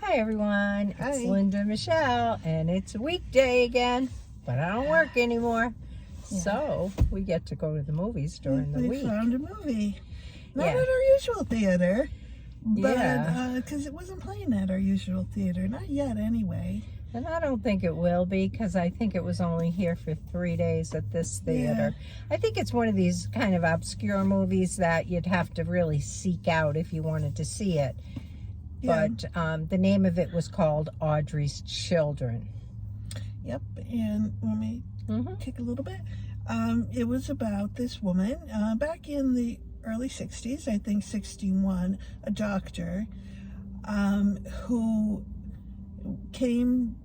Hi everyone, Hi. it's Linda Michelle, and it's a weekday again, but I don't work anymore, so we get to go to the movies during the week. We found a movie, not Yeah. at our usual theater, but Yeah. because it wasn't playing at our usual theater, not yet anyway. And I don't think it will be, because I think it was only here for 3 days at this theater. I think it's one of these kind of obscure movies that you'd have to really seek out if you wanted to see it. Yeah. But the name of it was called Audrey's Children. Yep, and let me kick a little bit. It was about this woman back in the early 60s, I think 61, a doctor who came,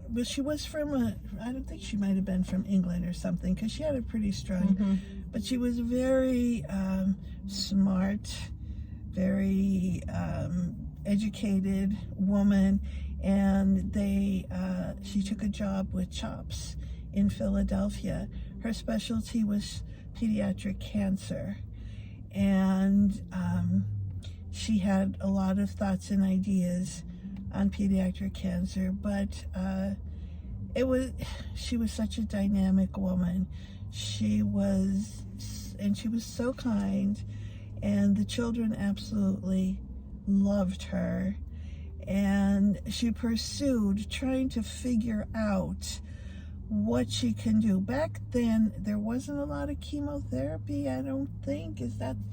well, she was from I don't think she might have been from England or something, because she had a pretty strong, but she was very smart, very educated woman, and she took a job with CHOPS in Philadelphia. Her specialty was pediatric cancer, and she had a lot of thoughts and ideas on pediatric cancer, but she was such a dynamic woman. She was so kind, and the children absolutely loved her, and she pursued trying to figure out what she can do. Back then there wasn't a lot of chemotherapy, I don't think.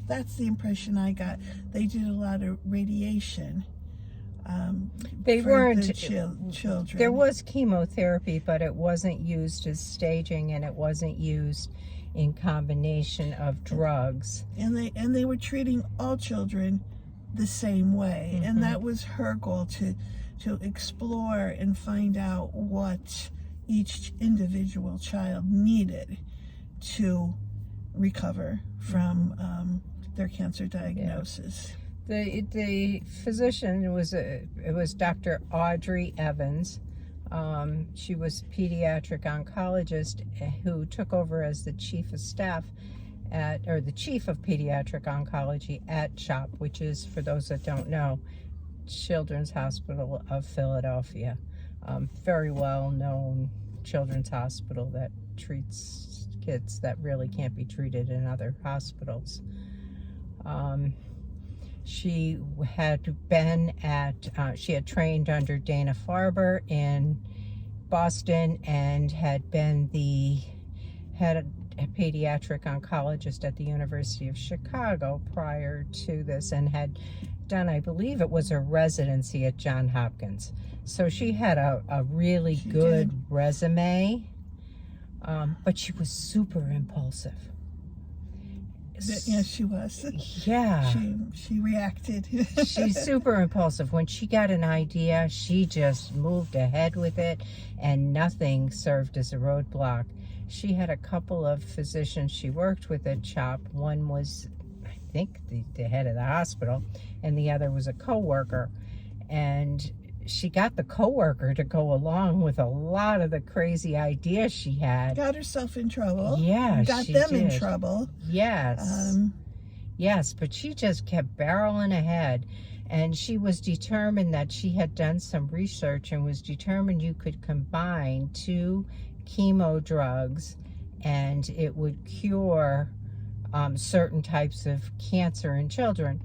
That's the impression I got. They did a lot of radiation. They for weren't the children. There was chemotherapy, but it wasn't used as staging, and it wasn't used in combination of drugs. And they were treating all children the same way, and that was her goal, to explore and find out what each individual child needed to recover from their cancer diagnosis. The physician was Dr. Audrey Evans. She was a pediatric oncologist who took over as the chief of staff the chief of pediatric oncology at CHOP, which is, for those that don't know, Children's Hospital of Philadelphia. Very well known children's hospital that treats kids that really can't be treated in other hospitals. She had trained under Dana-Farber in Boston, and had been a pediatric oncologist at the University of Chicago prior to this, and had done, I believe it was a residency at Johns Hopkins. So she had a really good resume, but she was super impulsive. Yes, she was. Yeah. She reacted. She's super impulsive. When she got an idea, she just moved ahead with it, and nothing served as a roadblock. She had a couple of physicians she worked with at CHOP. One was, I think, the head of the hospital, and the other was a co-worker. And she got the co-worker to go along with a lot of the crazy ideas she had. Got herself in trouble. Yeah, got she them did. in trouble. Yes. Yes, but she just kept barreling ahead. And she was determined that she had done some research and was determined you could combine 2 chemo drugs and it would cure certain types of cancer in children.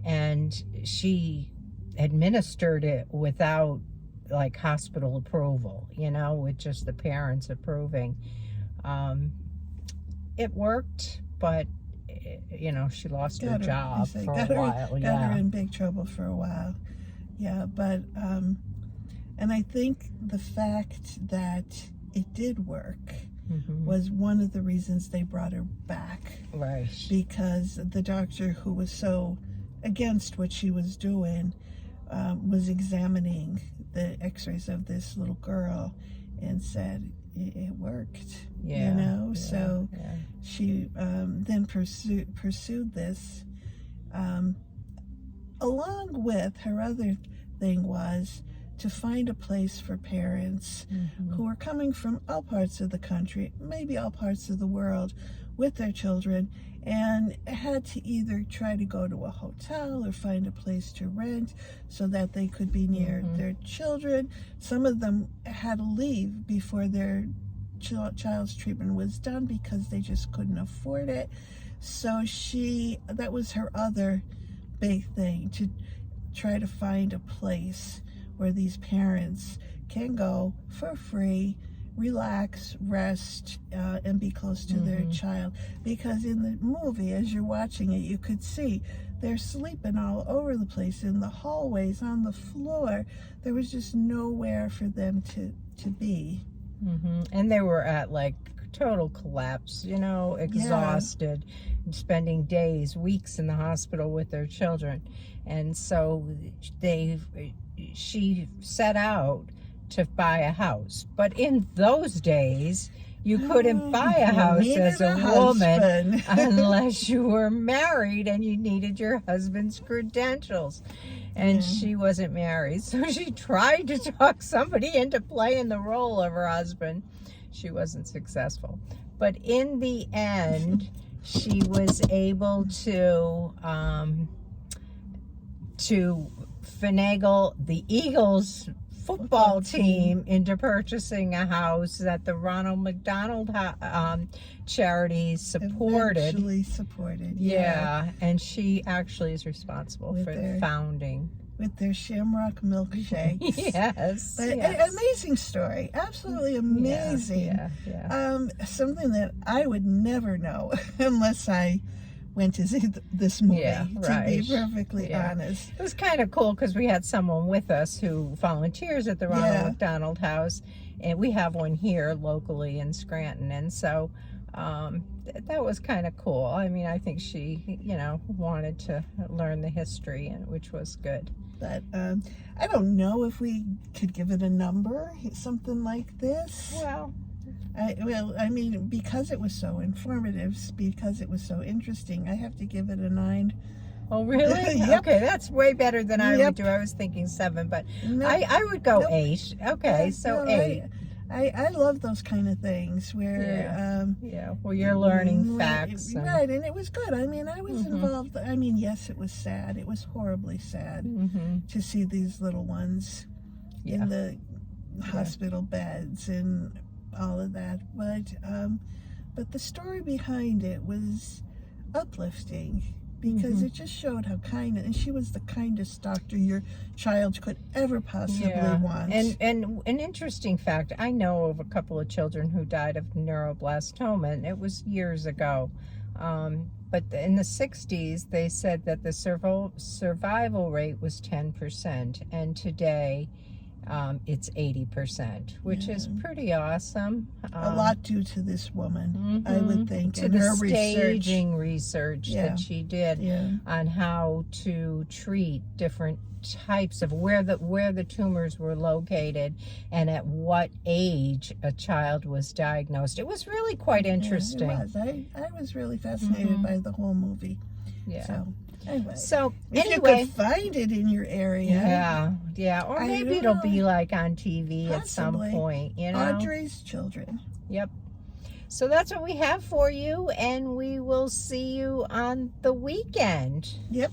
And she administered it without like hospital approval, with just the parents approving. It worked, but she lost her job for a while. Got her in big trouble for a while. Yeah, but and I think the fact that it did work was one of the reasons they brought her back. Right. Because the doctor who was so against what she was doing was examining the x-rays of this little girl and said it worked. So she then pursued this, along with her other thing was to find a place for parents who are coming from all parts of the country, maybe all parts of the world, with their children, and had to either try to go to a hotel or find a place to rent so that they could be near their children. Some of them had to leave before their child's treatment was done because they just couldn't afford it. So that was her other big thing, to try to find a place where these parents can go for free, relax, rest, and be close to their child. Because in the movie, as you're watching it, you could see they're sleeping all over the place, in the hallways, on the floor. There was just nowhere for them to be. And they were at like total collapse, exhausted, spending days, weeks in the hospital with their children. And so she set out to buy a house. But in those days, you couldn't buy a house as a woman unless you were married and you needed your husband's credentials. And she wasn't married, so she tried to talk somebody into playing the role of her husband. She wasn't successful. But in the end, she was able to finagle the Eagles football team into purchasing a house that the Ronald McDonald charity supported. Eventually supported, yeah. And she actually is responsible for the founding. With their shamrock milkshakes. Yes. But an amazing story. Absolutely amazing. Yeah. Something that I would never know unless I went to see this movie, to be perfectly honest. It was kind of cool because we had someone with us who volunteers at the Ronald McDonald House, and we have one here locally in Scranton, and so that was kind of cool. I mean, I think she, wanted to learn the history, and which was good. But I don't know if we could give it a number, something like this. Well, I mean, because it was so informative, because it was so interesting, I have to give it a 9. Oh, really? Yep. Okay, that's way better than I would do. I was thinking 7, but I would go 8. Okay, so 8. I love those kind of things where where you're learning facts. Right, and it was good. I mean, I was involved. I mean, yes, it was sad. It was horribly sad to see these little ones in the hospital beds and all of that. But the story behind it was uplifting, because it just showed how kind, and she was the kindest doctor your child could ever possibly want. And an interesting fact, I know of a couple of children who died of neuroblastoma, and it was years ago. But in the 60s, they said that the survival rate was 10%, and today it's 80%, which is pretty awesome. A lot due to this woman, I would think, to and the her staging research that she did on how to treat different types of where the tumors were located and at what age a child was diagnosed. It was really quite interesting. It was. I was really fascinated by the whole movie. So anyway, if you could find it in your area, or maybe it'll be like on TV at some point. Audrey's Children. Yep. So that's what we have for you, and we will see you on the weekend. Yep.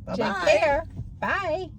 Bye-bye. Take care. Bye.